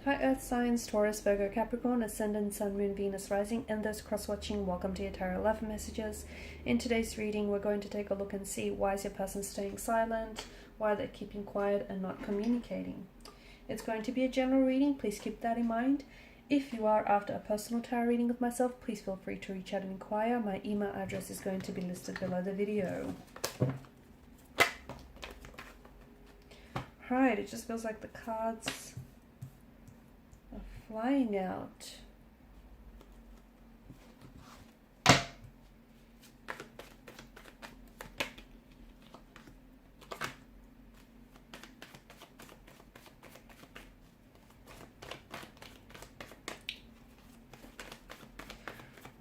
Hi Earth signs, Taurus, Virgo, Capricorn, Ascendant, Sun, Moon, Venus, Rising, and those cross-watching, welcome to your Tarot Love Messages. In today's reading, we're going to take a look and see why is your person staying silent, why they're keeping quiet and not communicating. It's going to be a general reading, please keep that in mind. If you are after a personal tarot reading with myself, please feel free to reach out and inquire. My email address is going to be listed below the video. Alright, it just feels like the cards flying out.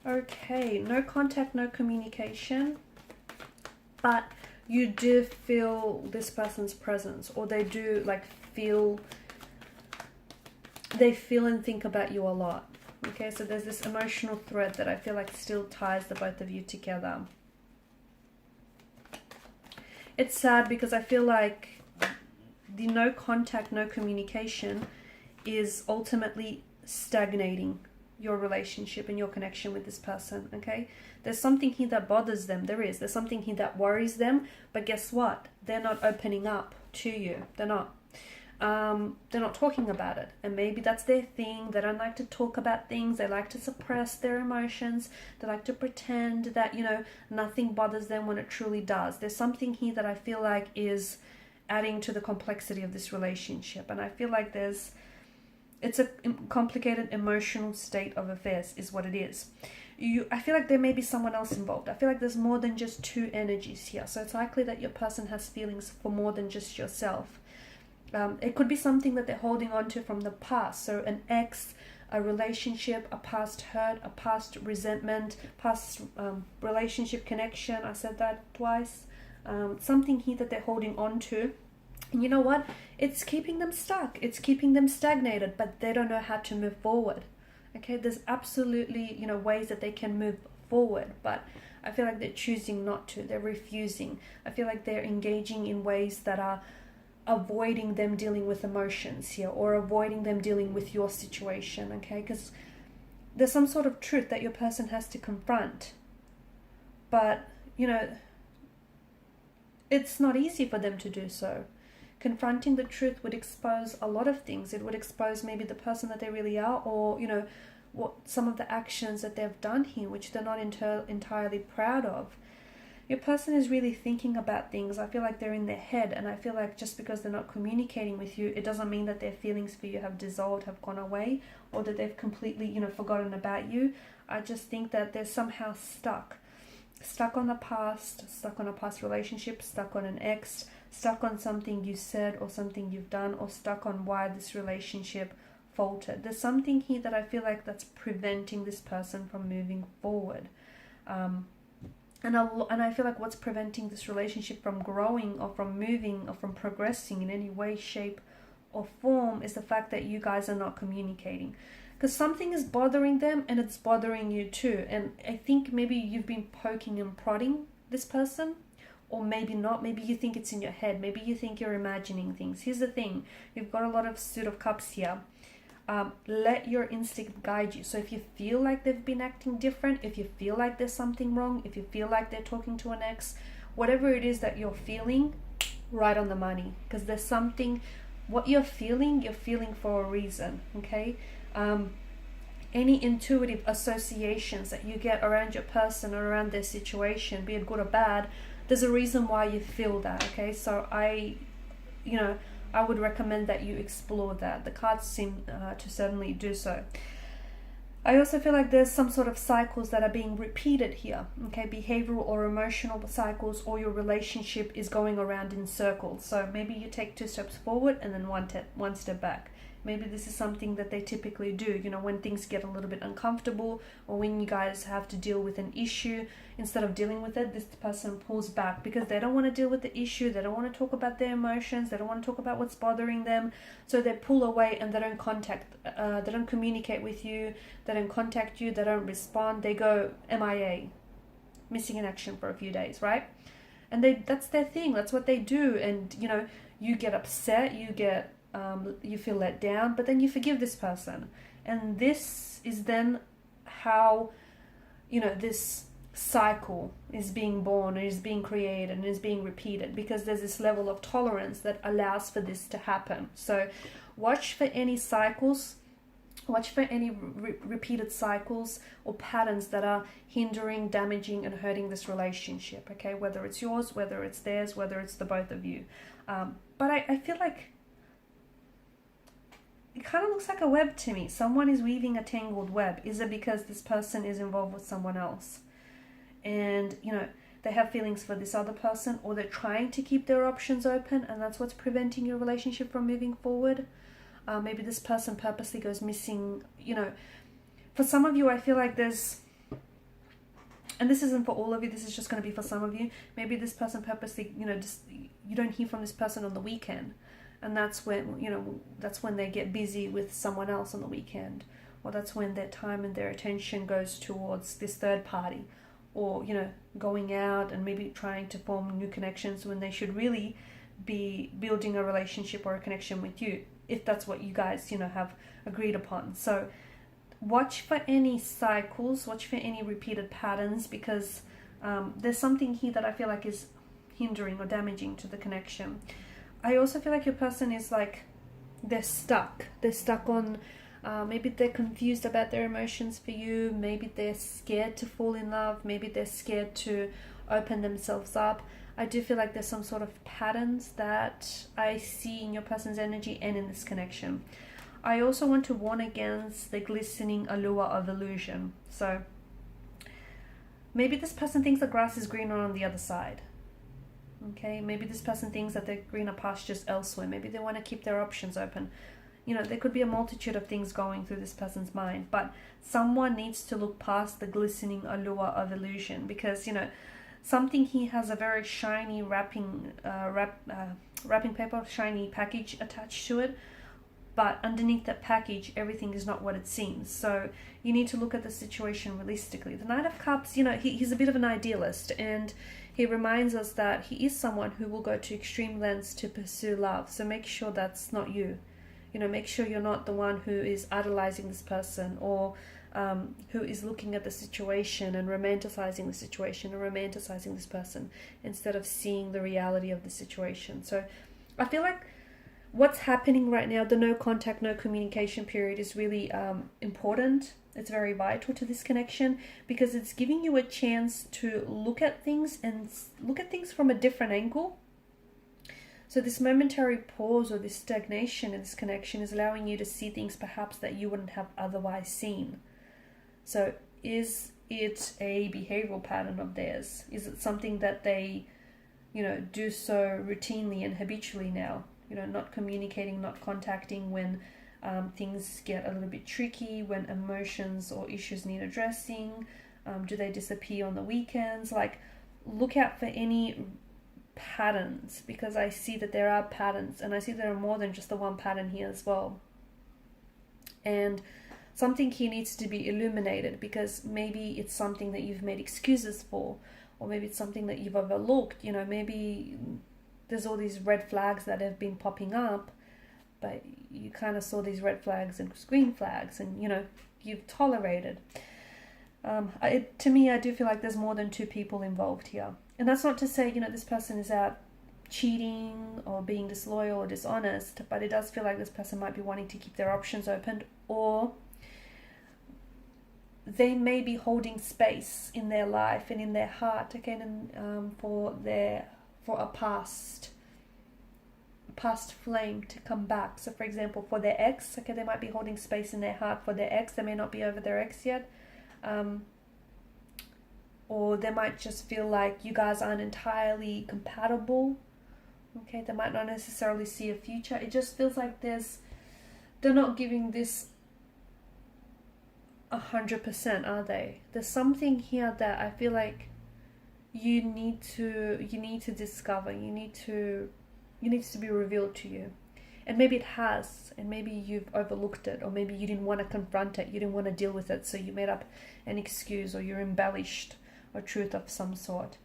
Okay, no contact, no communication, but you do feel this person's presence, or they do they feel and think about you a lot. Okay, so there's this emotional thread that I feel like still ties the both of you together. It's sad because I feel like the no contact, no communication is ultimately stagnating your relationship and your connection with this person. Okay, there's something here that bothers them. There's something here that worries them, but guess what? They're not opening up to you. They're not talking about it, and maybe that's their thing. They don't like to talk about things. They like to suppress their emotions. They like to pretend that, you know, nothing bothers them when it truly does. There's something here that I feel like is adding to the complexity of this relationship, and I feel like it's a complicated emotional state of affairs is what it is. I feel like there may be someone else involved. I feel like there's more than just two energies here, so it's likely that your person has feelings for more than just yourself. It could be something that they're holding on to from the past. So an ex, a relationship, a past hurt, a past resentment, past relationship connection. I said that twice. Something here that they're holding on to. And you know what? It's keeping them stuck. It's keeping them stagnated, but they don't know how to move forward. Okay, there's absolutely, you know, ways that they can move forward, but I feel like they're choosing not to. They're refusing. I feel like they're engaging in ways that are avoiding them dealing with emotions here, or avoiding them dealing with your situation. Okay, because there's some sort of truth that your person has to confront, but you know, it's not easy for them to do so. Confronting the truth would expose a lot of things. It would expose maybe the person that they really are, or you know, what some of the actions that they've done here which they're not entirely proud of. Your person is really thinking about things. I feel like they're in their head, and I feel like just because they're not communicating with you, it doesn't mean that their feelings for you have dissolved, have gone away, or that they've completely, you know, forgotten about you. I just think that they're somehow stuck on the past, stuck on a past relationship, stuck on an ex, stuck on something you said or something you've done, or stuck on why this relationship faltered. There's something here that I feel like that's preventing this person from moving forward. And I feel like what's preventing this relationship from growing or from moving or from progressing in any way, shape or form is the fact that you guys are not communicating. Because something is bothering them, and it's bothering you too. And I think maybe you've been poking and prodding this person, or maybe not. Maybe you think it's in your head. Maybe you think you're imagining things. Here's the thing. You've got a lot of Suit of Cups here. Let your instinct guide you. So if you feel like they've been acting different, if you feel like there's something wrong, if you feel like they're talking to an ex, whatever it is that you're feeling, right on the money. Because there's something, what you're feeling for a reason. Okay, any intuitive associations that you get around your person or around their situation, be it good or bad, there's a reason why you feel that. Okay, so I would recommend that you explore that. The cards seem to certainly do so. I also feel like there's some sort of cycles that are being repeated here. Okay, behavioral or emotional cycles, or your relationship is going around in circles. So maybe you take 2 steps forward and then one step back. Maybe this is something that they typically do, you know, when things get a little bit uncomfortable, or when you guys have to deal with an issue, instead of dealing with it, this person pulls back because they don't want to deal with the issue. They don't want to talk about their emotions. They don't want to talk about what's bothering them. So they pull away and they don't they don't communicate with you. They don't contact you. They don't respond. They go MIA, missing in action for a few days, right? And that's their thing. That's what they do. And, you know, you get upset, you get you feel let down, but then you forgive this person. And this is then how, this cycle is being born, and is being created, and is being repeated, because there's this level of tolerance that allows for this to happen. So watch for any cycles, watch for any repeated cycles or patterns that are hindering, damaging, and hurting this relationship, okay? Whether it's yours, whether it's theirs, whether it's the both of you. But I feel like it kind of looks like a web to me. Someone is weaving a tangled web. Is it because this person is involved with someone else? And, they have feelings for this other person, or they're trying to keep their options open, and that's what's preventing your relationship from moving forward. Maybe this person purposely goes missing. For some of you, I feel like there's, and this isn't for all of you, this is just going to be for some of you. Maybe this person purposely, just, you don't hear from this person on the weekend. And that's when they get busy with someone else on the weekend. Or that's when their time and their attention goes towards this third party. Or, going out and maybe trying to form new connections when they should really be building a relationship or a connection with you, if that's what you guys, have agreed upon. So watch for any cycles, watch for any repeated patterns, because there's something here that I feel like is hindering or damaging to the connection. I also feel like your person is like, they're stuck on, maybe they're confused about their emotions for you, maybe they're scared to fall in love, maybe they're scared to open themselves up. I do feel like there's some sort of patterns that I see in your person's energy and in this connection. I also want to warn against the glistening allure of illusion. So maybe this person thinks the grass is greener on the other side. Okay, maybe this person thinks that there are greener pastures elsewhere. Maybe they want to keep their options open. There could be a multitude of things going through this person's mind, but someone needs to look past the glistening allure of illusion, because, something here has a very shiny wrapping paper, shiny package attached to it, but underneath that package, everything is not what it seems. So you need to look at the situation realistically. The Knight of Cups, he's a bit of an idealist, and he reminds us that he is someone who will go to extreme lengths to pursue love. So make sure that's not you. Make sure you're not the one who is idolizing this person, or who is looking at the situation and romanticizing the situation, or romanticizing this person instead of seeing the reality of the situation. So I feel like what's happening right now, the no contact, no communication period, is really important. It's very vital to this connection, because it's giving you a chance to look at things from a different angle. So this momentary pause or this stagnation in this connection is allowing you to see things perhaps that you wouldn't have otherwise seen. So is it a behavioral pattern of theirs? Is it something that they, do so routinely and habitually now? Not communicating, not contacting when things get a little bit tricky, when emotions or issues need addressing. Do they disappear on the weekends? Like, look out for any patterns, because I see that there are patterns, and I see there are more than just the one pattern here as well. And something here needs to be illuminated, because maybe it's something that you've made excuses for, or maybe it's something that you've overlooked. Maybe there's all these red flags that have been popping up, but you kind of saw these red flags and green flags, and you've tolerated. To me, I do feel like there's more than two people involved here. And that's not to say, this person is out cheating or being disloyal or dishonest, but it does feel like this person might be wanting to keep their options open, or they may be holding space in their life and in their heart, again, and for a past flame to come back. So for example, for their ex, okay, they might be holding space in their heart for their ex. They may not be over their ex yet. Or they might just feel like you guys aren't entirely compatible. Okay, they might not necessarily see a future. It just feels like they're not giving this 100%, are they? There's something here that I feel like you need to discover. You need to be revealed to you. And maybe it has, and maybe you've overlooked it, or maybe you didn't want to confront it, you didn't want to deal with it, so you made up an excuse, or you embellished a truth of some sort.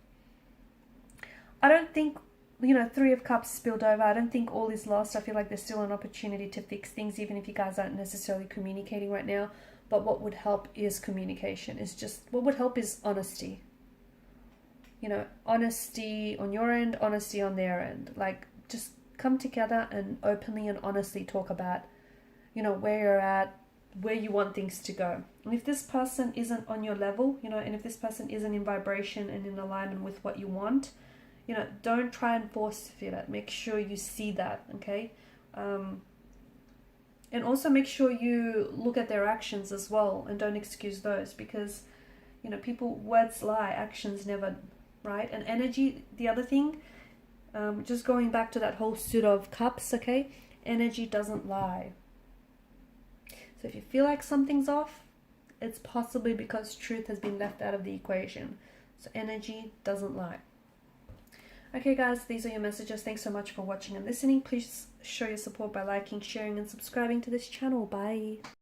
I don't think you know, Three of Cups spilled over. I don't think all is lost. I feel like there's still an opportunity to fix things, even if you guys aren't necessarily communicating right now. But what would help is communication. What would help is honesty. You know, honesty on your end, honesty on their end. Like, just come together and openly and honestly talk about, you know, where you're at, where you want things to go. And if this person isn't on your level, you know, and if this person isn't in vibration and in alignment with what you want, you know, don't try and force to feel it. Make sure you see that, okay? And also make sure you look at their actions as well and don't excuse those, because, you know, words lie, actions never, right? And energy, the other thing, just going back to that whole suit of cups, okay? Energy doesn't lie. So if you feel like something's off, it's possibly because truth has been left out of the equation. So energy doesn't lie. Okay guys, these are your messages. Thanks so much for watching and listening. Please show your support by liking, sharing and subscribing to this channel. Bye.